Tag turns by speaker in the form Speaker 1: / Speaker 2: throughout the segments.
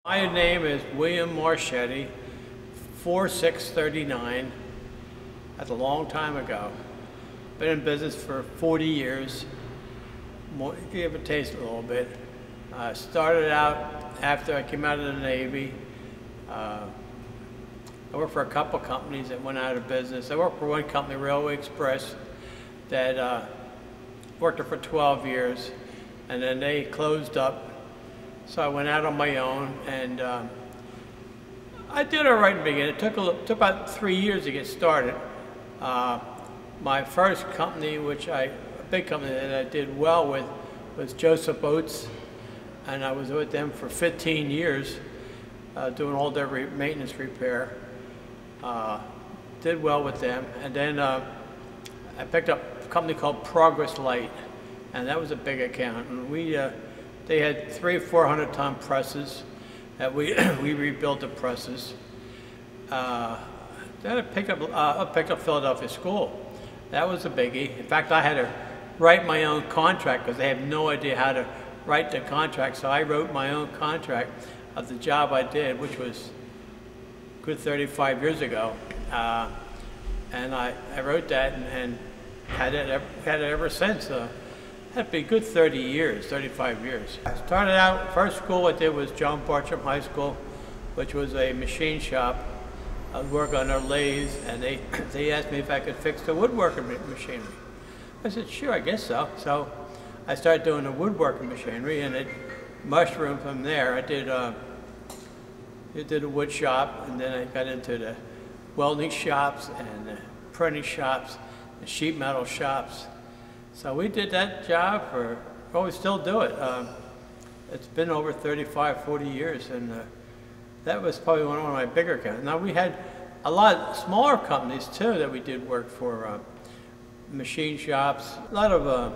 Speaker 1: My name is William Marchetty, 4639. That's a long time ago. Been in business for 40 years, give or take a little bit. Started out after I came out of the Navy. I worked for a couple companies that went out of business. I worked for one company, Railway Express, that worked there for 12 years, and then they closed up. So I went out on my own, and I did all right in the beginning. It took about 3 years to get started. My first company, a big company that I did well with, was Joseph Oates, and I was with them for 15 years, doing all their maintenance repair. Did well with them, and then I picked up a company called Progress Light, and that was a big account. And they had 300-400-ton presses that we rebuilt the presses. Then I picked up Philadelphia School. That was a biggie. In fact, I had to write my own contract because they have no idea how to write the contract. So I wrote my own contract of the job I did, which was a good 35 years ago. And I wrote that and had it ever since. That'd be a good 30 years, 35 years. I started out, first school I did was John Bartram High School, which was a machine shop. I would work on their lathes, and they asked me if I could fix the woodworking machinery. I said, sure, I guess so. So I started doing the woodworking machinery, and it mushroomed from there. I did a wood shop, and then I got into the welding shops and the printing shops, the sheet metal shops. So we did that job we still do it. It's been over 35, 40 years, and that was probably one of my bigger accounts. Now we had a lot of smaller companies too that we did work for, machine shops, a lot of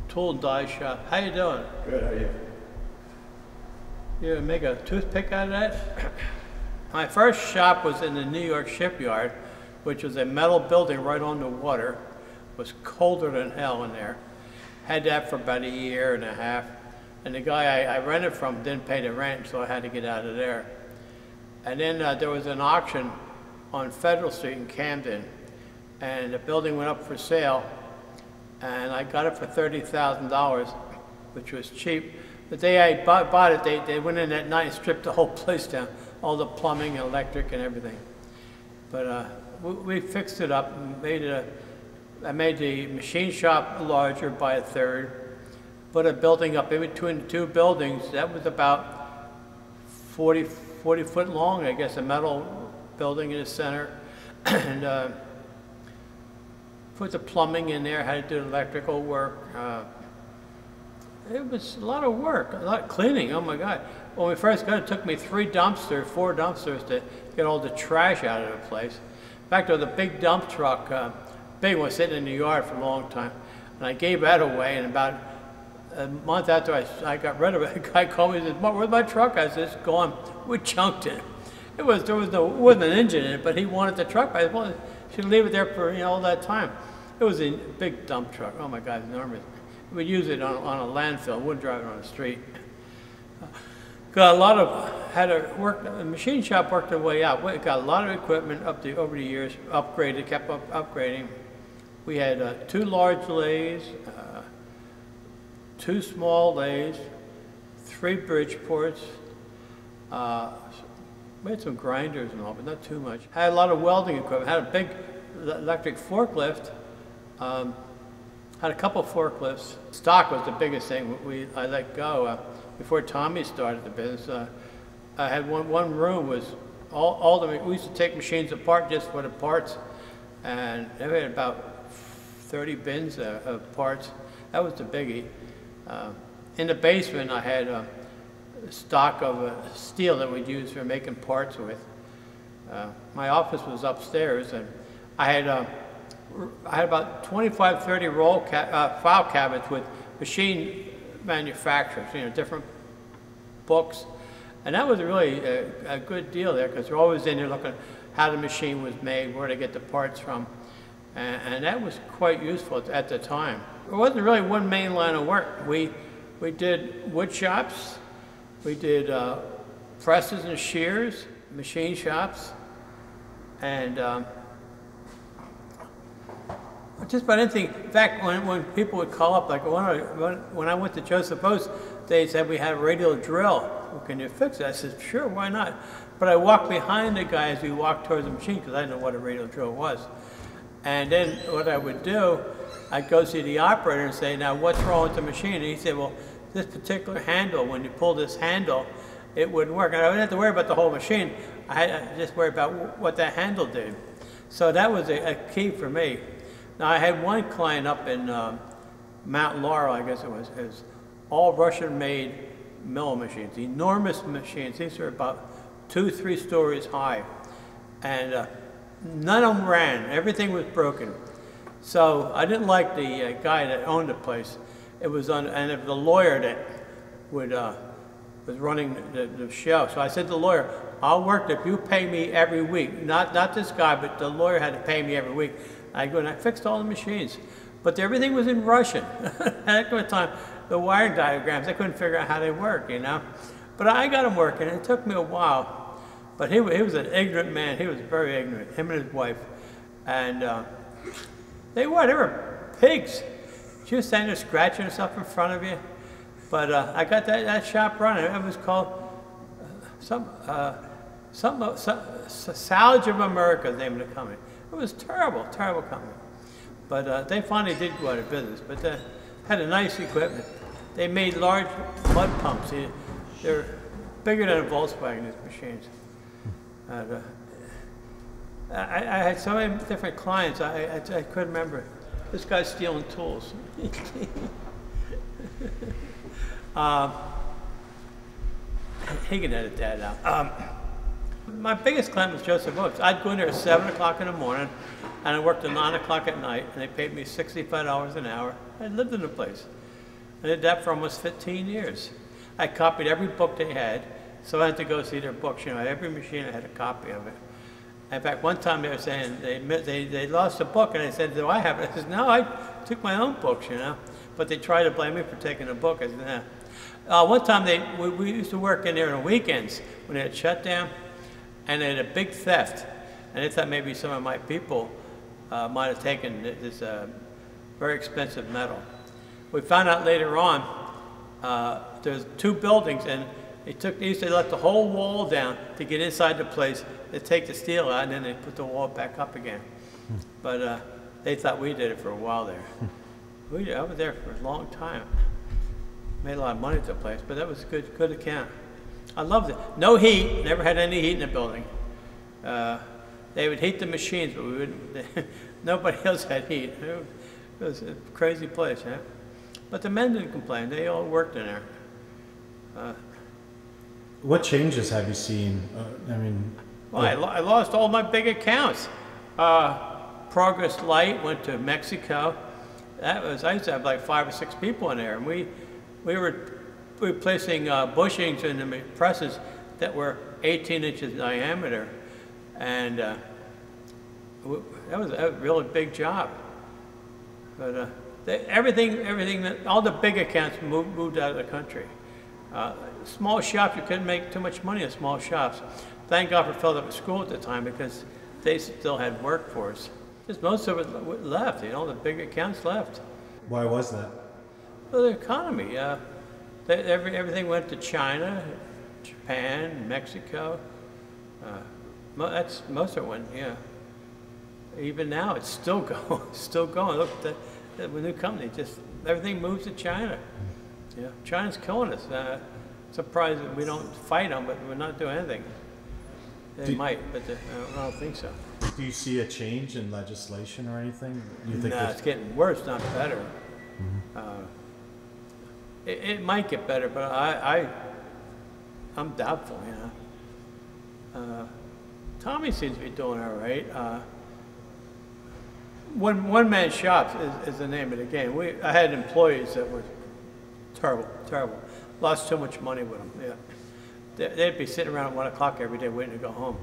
Speaker 1: tool and die shop. How you doing?
Speaker 2: Good, how are you?
Speaker 1: You gonna make a toothpick out of that? My first shop was in the New York shipyard, which was a metal building right on the water. It was colder than hell in there. Had that for about a year and a half. And the guy I rented from didn't pay the rent, so I had to get out of there. And then there was an auction on Federal Street in Camden, and the building went up for sale, and I got it for $30,000, which was cheap. The day I bought it, they went in that night and stripped the whole place down, all the plumbing and electric and everything. But we fixed it up and I made the machine shop larger by a third, put a building up in between the two buildings. That was about 40 foot long, I guess, a metal building in the center. And put the plumbing in there, had to do electrical work. It was a lot of work, a lot of cleaning, oh my God. When we first got it, it took me 4 dumpsters to get all the trash out of the place. In fact, there was a big dump truck, big one, sitting in the yard for a long time. And I gave that away, and about a month after I got rid of it, a guy called me and said, "Where's my truck?" I said, "It's gone. We chunked it." There wasn't an engine in it, but he wanted the truck. I said, "Well, you should leave it there for all that time." It was a big dump truck. Oh my God, enormous. We'd use it on a landfill. Wouldn't drive it on the street. Got a lot of, the machine shop worked their way out. We got a lot of equipment over the years, upgraded, kept upgrading. We had 2 large lathes, 2 small lathes, 3 bridge ports. We had some grinders and all, but not too much. Had a lot of welding equipment. Had a big electric forklift. Had a couple of forklifts. Stock was the biggest thing I let go. Before Tommy started the business, I had one room was we used to take machines apart just for the parts, and we had about 30 bins of parts. That was the biggie. In the basement, I had a stock of steel that we'd use for making parts with. My office was upstairs, and I had about 25, 30 file cabinets with machine manufacturers, different books. And that was really a good deal there, because they're always in there looking how the machine was made, where to get the parts from. And that was quite useful at the time. It wasn't really one main line of work. We did wood shops, we did presses and shears, machine shops, and just about anything. In fact, when people would call up, like when I went to Joseph Oates, they said we had a radial drill. Well, can you fix it? I said, sure, why not? But I walked behind the guy as we walked towards the machine because I didn't know what a radial drill was. And then what I would do, I'd go see the operator and say, now what's wrong with the machine? And he said, well, this particular handle, when you pull this handle, it wouldn't work. And I didn't have to worry about the whole machine. I had to just worry about what that handle did. So that was a key for me. Now I had one client up in Mount Laurel, I guess it was all Russian-made mill machines, enormous machines. These were about 2-3 stories high. And none of them ran. Everything was broken. So I didn't like the guy that owned the place. It was and it was the lawyer that was running the show. So I said to the lawyer, I'll work if you pay me every week. Not this guy, but the lawyer had to pay me every week. I go and I fixed all the machines. But everything was in Russian. At that time, the wiring diagrams, I couldn't figure out how they work, you know. But I got them working. It took me a while. But he was an ignorant man. He was very ignorant, him and his wife. And they were pigs. She was standing there scratching herself in front of you. But I got that shop running. It was called Salvage of America, the name of the company. It was terrible, terrible company. But they finally did go out of business. But they had a nice equipment. They made large mud pumps. They're bigger than a Volkswagen, these machines. And, I had so many different clients, I couldn't remember. This guy's stealing tools. He can edit that out. My biggest client was Joseph Oates. I'd go in there at 7 o'clock in the morning, and I worked till 9 o'clock at night, and they paid me $65 an hour. I lived in the place. I did that for almost 15 years. I copied every book they had, so I had to go see their books. You know, every machine I had a copy of it. In fact, one time they were saying they lost a book, and I said, do I have it? I said, no, I took my own books, you know. But they tried to blame me for taking a book. I said, nah. One time we used to work in there on the weekends when they had shut down, and they had a big theft. And they thought maybe some of my people might have taken this very expensive metal. We found out later on there's 2 buildings, and they used to let the whole wall down to get inside the place. They take the steel out, and then they put the wall back up again. But they thought we did it for a while there. I was there for a long time. Made a lot of money at the place, but that was a good account. I loved it. No heat, never had any heat in the building. They would heat the machines, but we wouldn't. Nobody else had heat. It was a crazy place, yeah. But the men didn't complain. They all worked in there.
Speaker 2: What changes have you seen? I mean,
Speaker 1: well, I lost all my big accounts. Progress Light went to Mexico. I used to have like 5 or 6 people in there, and we were replacing bushings in the presses that were 18 inches diameter, and that was a really big job. But all the big accounts moved out of the country. Small shops, you couldn't make too much money in small shops. Thank God for fellows at school at the time, because they still had work for us. Just most of it left, you know, the big accounts left.
Speaker 2: Why was that?
Speaker 1: Well, the economy. Everything went to China, Japan, Mexico. Most of it went, yeah. Even now, it's still going. Still going. Look at the new company. Just everything moves to China. Yeah, China's killing us. Surprised that we don't fight them, but we're not doing anything. They might, but I don't think so.
Speaker 2: Do you see a change in legislation or anything?
Speaker 1: No, it's getting worse, not better.
Speaker 2: Mm-hmm.
Speaker 1: It might get better, but I'm doubtful, you know. Tommy seems to be doing all right. One-man shops is the name of the game. I had employees that were terrible. Lost so much money with them, yeah. They'd be sitting around at 1 o'clock every day waiting to go home.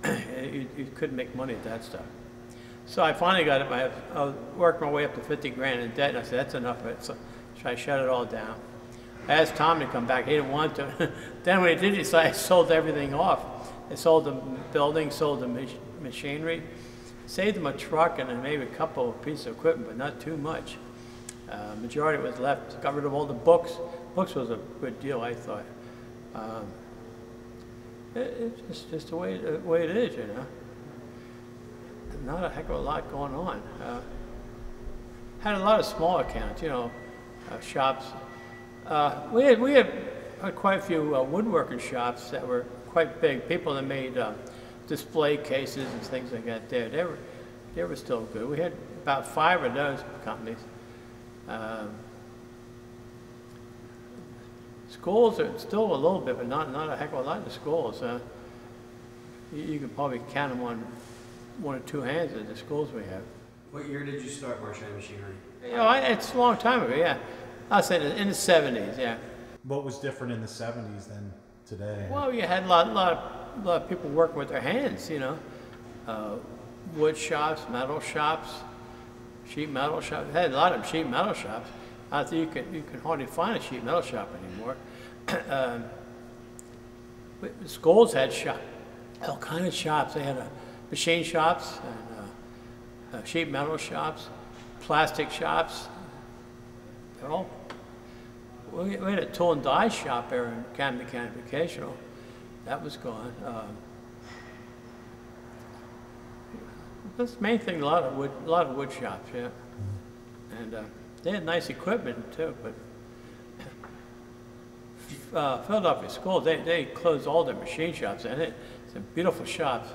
Speaker 1: You couldn't make money at that stuff. So I finally got it. I was working my way up to 50 grand in debt, and I said, that's enough of it. So I shut it all down. I asked Tom to come back. He didn't want to. Then when he did, he sold everything off. They sold the building, sold the machinery, saved them a truck and then maybe a couple of pieces of equipment, but not too much. Majority was left. Got rid of all the books. Books was a good deal, I thought. It's just the way it is, you know. Not a heck of a lot going on. Had a lot of small accounts, you know, shops. We had quite a few woodworking shops that were quite big. People that made display cases and things like that. They were still good. We had about 5 of those companies. Schools are still a little bit, but not a heck of a lot in the schools. You could probably count them on 1 or 2 hands of the schools we have.
Speaker 3: What year did you start Marchetty Machinery?
Speaker 1: You know, it's a long time ago, yeah. I'll say in the 70s, yeah.
Speaker 2: What was different in the 70s than today?
Speaker 1: Well, you had a lot of people working with their hands, you know. Wood shops, metal shops, sheet metal shops. They had a lot of sheet metal shops. I think you can hardly find a sheet metal shop anymore. Schools had all kind of shops. They had machine shops and sheet metal shops, plastic shops. They're all. We had a tool and die shop there in Camden County Vocational. That was gone. That's the main thing. A lot of wood shops, yeah. And they had nice equipment too, but Philadelphia schools, they closed all their machine shops and some beautiful shops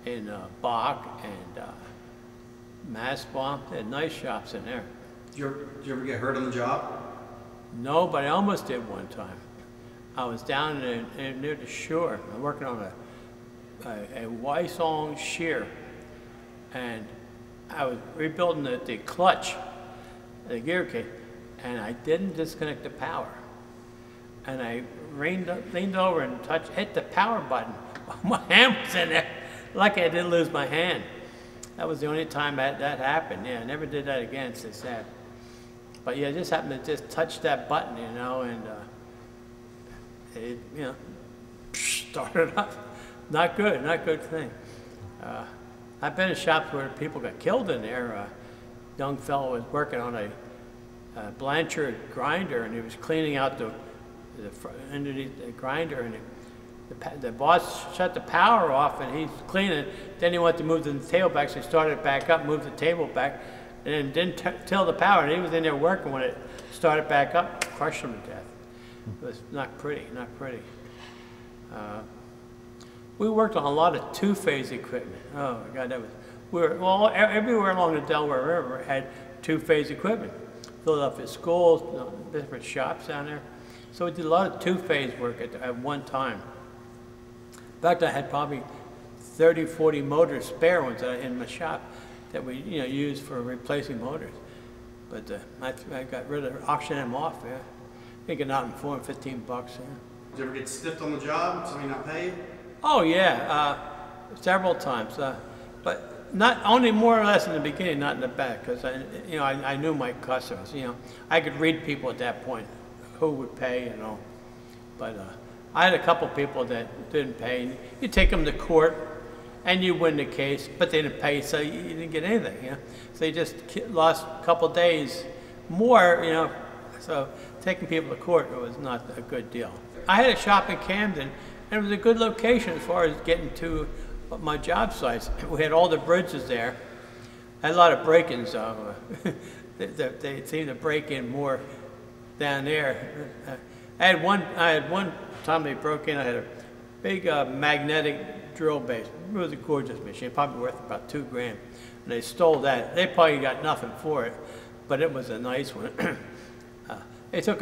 Speaker 1: in Bach and Mastbaum. They had nice shops in there.
Speaker 3: Did you ever get hurt on the job?
Speaker 1: No, but I almost did one time. I was down near the shore. I'm working on a Weissong shear, and I was rebuilding the clutch, the gear kit, and I didn't disconnect the power. And I leaned over and hit the power button. My hand was in there. Lucky I didn't lose my hand. That was the only time that happened. Yeah, I never did that again since that. But yeah, I just happened to just touch that button, you know, and it, you know, started up. Not good thing. I've been in shops where people got killed in there. A young fellow was working on a Blanchard grinder, and he was cleaning out the underneath the grinder, and the boss shut the power off, and he's cleaning. Then he wanted to move the table back, so he started it back up, moved the table back, and then didn't tell the power. And he was in there working when it started back up, crushed him to death. It was not pretty, not pretty. We worked on a lot of two-phase equipment. Oh my God, everywhere along the Delaware River had two-phase equipment. Philadelphia schools, different shops down there. So we did a lot of two-phase work at one time. In fact, I had probably 30, 40 motors, spare ones in my shop that we used for replacing motors. But I got rid of auctioning them off. Yeah, thinking out in $4 and $15. Yeah.
Speaker 3: Did you ever get stiffed on the job? Somebody not pay you?
Speaker 1: Oh yeah, several times. But not only more or less in the beginning, not in the back, because I knew my customers. I could read people at that point who would pay, But I had a couple people that didn't pay. You take them to court, and you win the case, but they didn't pay, so you didn't get anything. So you just lost a couple days more. So taking people to court was not a good deal. I had a shop in Camden, and it was a good location as far as getting to my job sites. We had all the bridges there. I had a lot of break-ins. They seemed to break in more down there. I had one time they broke in. I had a big magnetic drill base. It was a gorgeous machine, probably worth about $2 grand. And they stole that. They probably got nothing for it, but it was a nice one. They took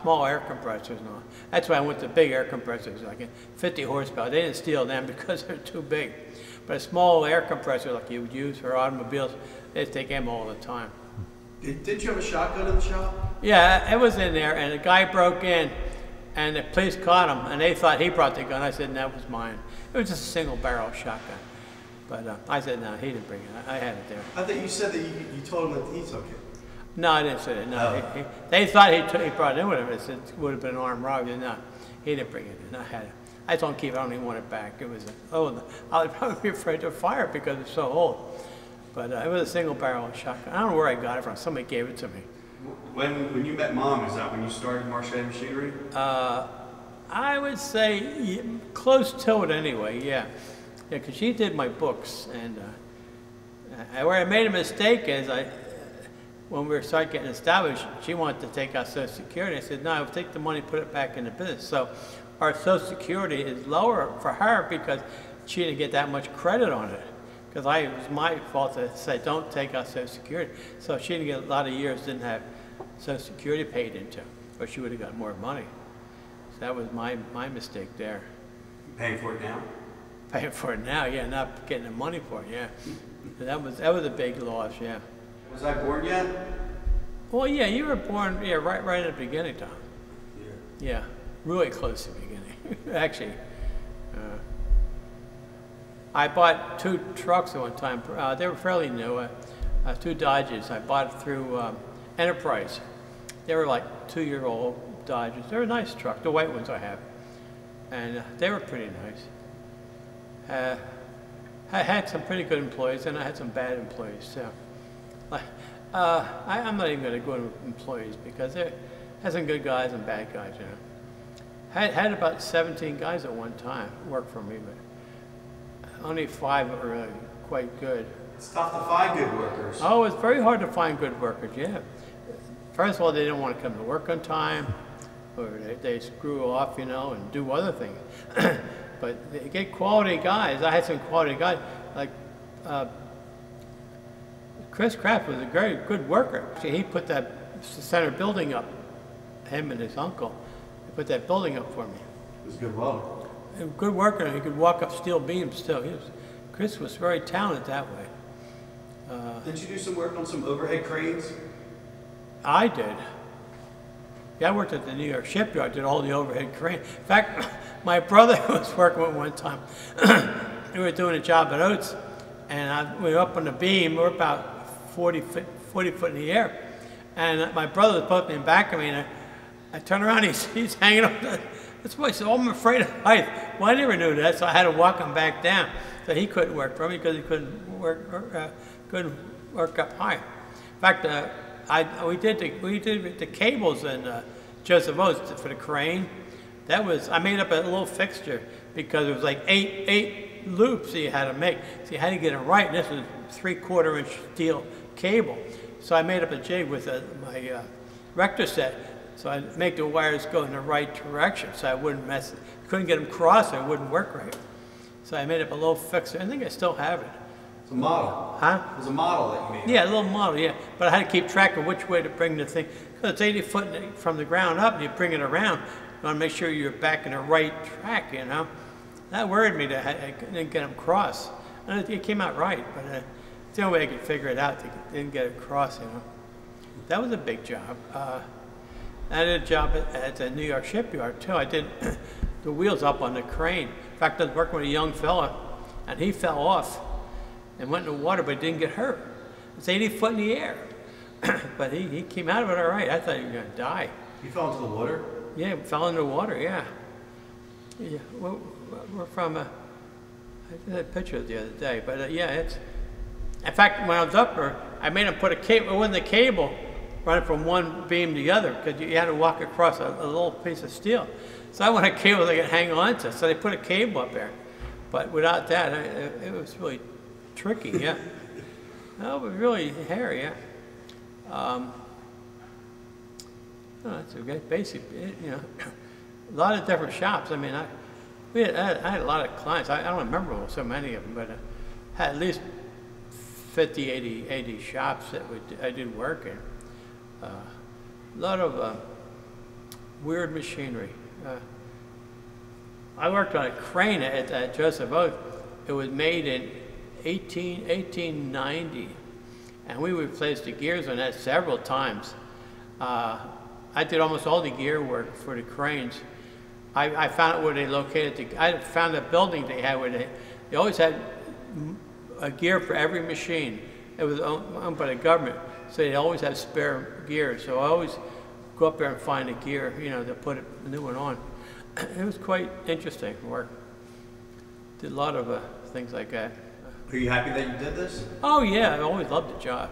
Speaker 1: small air compressors and all. That's why I went to big air compressors, like 50 horsepower. They didn't steal them because they're too big. But a small air compressor like you would use for automobiles, they take them all the time.
Speaker 3: Didn't you have a shotgun in the shop?
Speaker 1: Yeah, it was in there, and a guy broke in, and the police caught him, and they thought he brought the gun. I said, that was mine. It was just a single barrel shotgun. But I said, no, he didn't bring it. I had it there.
Speaker 3: I thought you said that you told him that he took it.
Speaker 1: No, I didn't say that. No,
Speaker 3: Oh.
Speaker 1: they thought he brought it in with him. It would have been an armed robbery. No, he didn't bring it in. I had it. I don't keep it. I don't even want it back. It was I would probably be afraid to fire it because it's so old. But it was a single barrel shotgun. I don't know where I got it from. Somebody gave it to me.
Speaker 3: When you met Mom, is that when you started Marchetty Machinery?
Speaker 1: I would say close to it anyway. Yeah, because she did my books, and where I made a mistake is when we started getting established, she wanted to take out Social Security. I said, no, I'll take the money, put it back in the business. So our Social Security is lower for her because she didn't get that much credit on it. Because it was my fault to say, don't take out Social Security. So she didn't get a lot of years, didn't have Social Security paid into, or she would have got more money. So that was my mistake there.
Speaker 3: You paying for it now?
Speaker 1: Paying for it now, yeah, not getting the money for it, yeah. That was a big loss, yeah.
Speaker 3: Was I born yet?
Speaker 1: Well, yeah, you were born, yeah, right at the beginning, Tom.
Speaker 3: Yeah.
Speaker 1: Yeah, really close to the beginning. Actually, I bought 2 trucks at one time. They were fairly new, 2 Dodges. I bought through Enterprise. They were like 2-year-old Dodges. They were a nice truck, the white ones I have. And they were pretty nice. I had some pretty good employees, and I had some bad employees too. I'm not even going to go into employees because there had some good guys and bad guys, you know. Had about 17 guys at one time work for me, but only 5 were really quite good.
Speaker 3: It's tough to find good workers.
Speaker 1: Oh, it's very hard to find good workers, yeah. First of all, they didn't want to come to work on time, or they screw off, you know, and do other things. But they get quality guys. I had some quality guys, like Chris Kraft was a very good worker. He put that center building up, him and his uncle. They put that building up for me.
Speaker 3: He was a good welder.
Speaker 1: A good worker, and he could walk up steel beams still. Chris was very talented that way.
Speaker 3: Did you do some work on some overhead cranes?
Speaker 1: I did. Yeah, I worked at the New York shipyard, did all the overhead crane. In fact, my brother was working with one time. We were doing a job at Oates, and we were up on the beam. We were about 40 foot in the air. And my brother was putting me in back of me, and I turned around, he's hanging up. That's why he said, oh, I'm afraid of height. Well, I never knew that, so I had to walk him back down. So he couldn't work for me because he couldn't work up high. In fact, we did the cables in Joseph Oates for the crane. I made up a little fixture because it was like eight loops that you had to make. So you had to get it right, and this was 3/4 inch steel cable. So I made up a jig with my rector set. So I'd make the wires go in the right direction so I wouldn't mess it. Couldn't get them crossed, it wouldn't work right. So I made up a little fixer. I think I still have it.
Speaker 3: It's a model.
Speaker 1: Huh?
Speaker 3: It was a model that you made.
Speaker 1: Yeah, a little model, yeah. But I had to keep track of which way to bring the thing. Because it's 80 foot from the ground up, and you bring it around. You want to make sure you're back in the right track, you know. That worried me that I didn't get them crossed. And it came out right, but it's the only way I could figure it out. They didn't get it crossed, you know. That was a big job. I did a job at the New York shipyard too. I did the wheels up on the crane. In fact, I was working with a young fella, and he fell off and went in the water, but didn't get hurt. It's 80 foot in the air. But he came out of it all right. I thought he was going to die.
Speaker 3: You fell into the water?
Speaker 1: Yeah, fell into the water, yeah. Yeah, we're from, I did a picture the other day, but yeah, it's, in fact, when I was up there, I made him put a cable, it wasn't a cable, running from one beam to the other, because you had to walk across a little piece of steel. So I wanted a cable they could hang on to, so they put a cable up there. But without that, it was really tricky, yeah. No, it was really hairy, yeah. That's a good basic, you know. A lot of different shops. I mean, I had a lot of clients. I don't remember so many of them, but I had at least 50, 80 shops that I did work in. A lot of weird machinery. I worked on a crane at Joseph Oates. It was made in 1890, and we replaced the gears on that several times. I did almost all the gear work for the cranes. I found out where they located. I found a building they had where they always had a gear for every machine. It was owned by the government. so they always have spare gear. So I always go up there and find a gear, you know, to put a new one on. It was quite interesting work. Did a lot of things like that.
Speaker 3: Are you happy that you did this?
Speaker 1: Oh yeah, I always loved the job.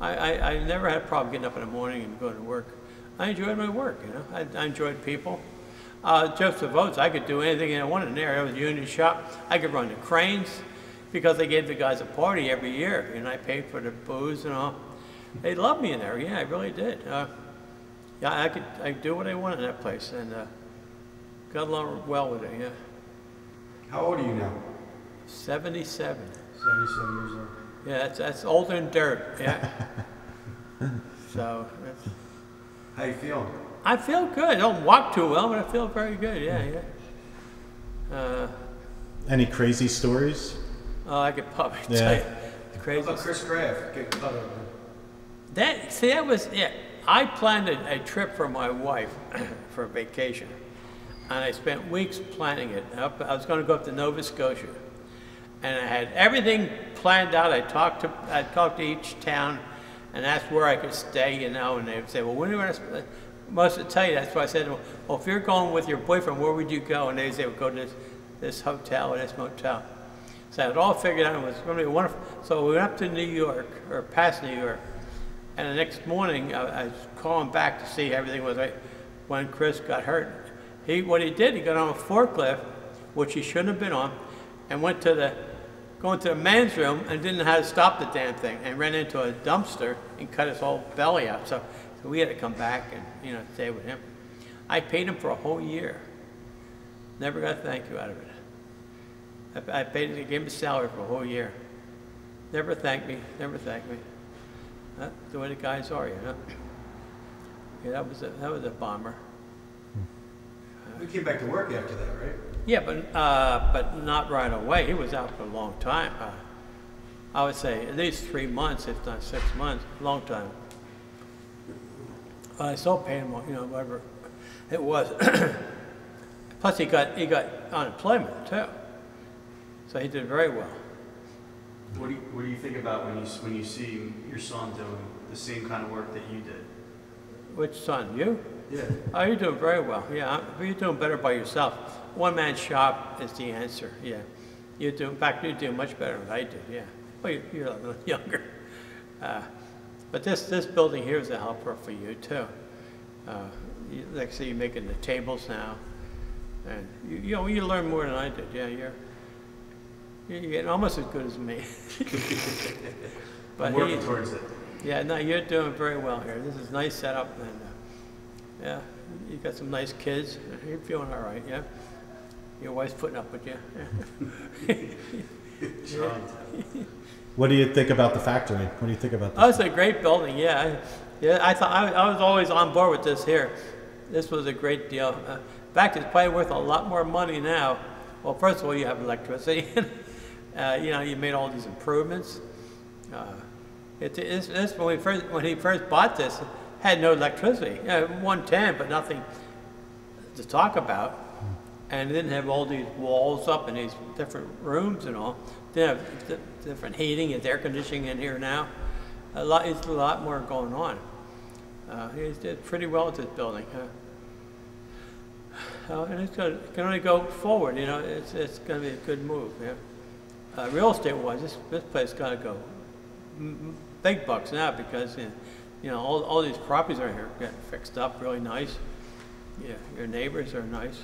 Speaker 1: I never had a problem getting up in the morning and going to work. I enjoyed my work, you know. I enjoyed people. Just the votes, I could do anything I wanted in there. It was a union shop. I could run the cranes because they gave the guys a party every year, and I paid for the booze and all. They loved me in there. Yeah, I really did. Yeah, I could do what I wanted in that place, and got along well with it. Yeah.
Speaker 3: How old are you now?
Speaker 1: 77.
Speaker 3: 77 years old.
Speaker 1: Yeah, that's older than dirt. Yeah. So that's.
Speaker 3: How you feeling?
Speaker 1: I feel good. I don't walk too well, but I feel very good. Yeah, yeah.
Speaker 2: Any crazy stories?
Speaker 1: Oh, I could probably tell you the
Speaker 3: How
Speaker 1: crazy.
Speaker 3: about Chris Graff getting cut open?
Speaker 1: That was it. I planned a trip for my wife for a vacation, and I spent weeks planning it. I was going to go up to Nova Scotia, and I had everything planned out. I talked to each town, and asked where I could stay, you know. And they would say, "Well, when do you want to?" Most would tell you. That's why I said, "Well, if you're going with your boyfriend, where would you go?" And they would say, "Well, go to this hotel or this motel." So I had it all figured out. It was going to be wonderful. So we went up to New York, or past New York, and the next morning I was calling back to see everything was right. When Chris got hurt, what he did, he got on a forklift, which he shouldn't have been on, and went to going to the men's room and didn't know how to stop the damn thing, and ran into a dumpster and cut his whole belly out. So we had to come back and, you know, stay with him. I paid him for a whole year. Never got a thank you out of it. I gave him a salary for a whole year. Never thanked me, never thanked me. That's the way the guys are, you know. Yeah, that was a bomber.
Speaker 3: We came back to work after that, right?
Speaker 1: Yeah, but not right away. He was out for a long time. I would say at least 3 months, if not 6 months. Long time. I still paid him, you know, whatever it was. Plus, he got unemployment too, so he did very well.
Speaker 3: What do you think about when you see your son doing the same kind of work that you did?
Speaker 1: Which son? You?
Speaker 3: Yeah.
Speaker 1: Oh, you're doing very well. Yeah, you're doing better by yourself. One-man shop is the answer. Yeah, in fact, you're doing much better than I did. Yeah. Well, you're a little younger. But this building here is a helper for you too. Like I say, you're making the tables now, and you know, you learn more than I did. Yeah, you're getting almost as good as me. But
Speaker 3: I'm working towards it.
Speaker 1: Yeah, no, you're doing very well here. This is a nice setup, and yeah, you got some nice kids. You're feeling all right, yeah. Your wife's putting up with you. Yeah.
Speaker 2: What do you think about the factory? What do you think about this?
Speaker 1: Oh, it's a great building, yeah. I thought I was always on board with this here. This was a great deal. In fact, it's probably worth a lot more money now. Well, first of all, you have electricity. You know, you made all these improvements. When he first bought this, it had no electricity. 110, but nothing to talk about. And it didn't have all these walls up in these different rooms and all. Didn't have different heating and air conditioning in here now. It's a lot more going on. He did pretty well with this building. And it's can only go forward. You know, it's going to be a good move. Yeah. Real estate-wise, this place got to go big bucks now because you know all these properties are here getting fixed up really nice. Yeah, your neighbors are nice.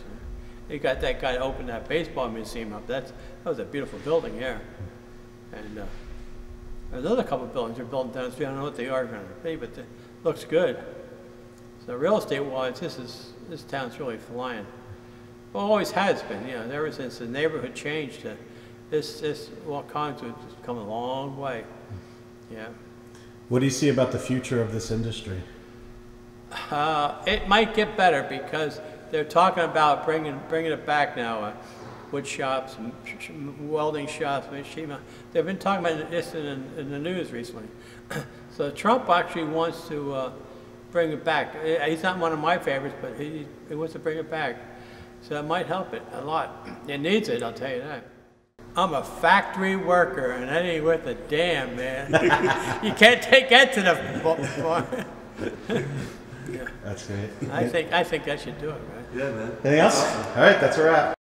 Speaker 1: You got that guy that opened that baseball museum up. That was a beautiful building here. And there's another couple of buildings they're building down the street. I don't know what they are going to be, but it looks good. So real estate-wise, this town's really flying. Well, always has been. You know, ever since the neighborhood changed, all kinds of just come a long way. Yeah.
Speaker 2: What do you see about the future of this industry?
Speaker 1: It might get better because they're talking about bringing it back now. Wood shops, welding shops, they've been talking about this in the news recently. So Trump actually wants to bring it back. He's not one of my favorites, but he wants to bring it back. So it might help it a lot. It needs it, I'll tell you that. I'm a factory worker, and that ain't worth a damn, man. You can't take that to the farm.
Speaker 2: That's great.
Speaker 1: I think that should do it, right?
Speaker 3: Yeah, man.
Speaker 2: Anything else? All right, that's a wrap.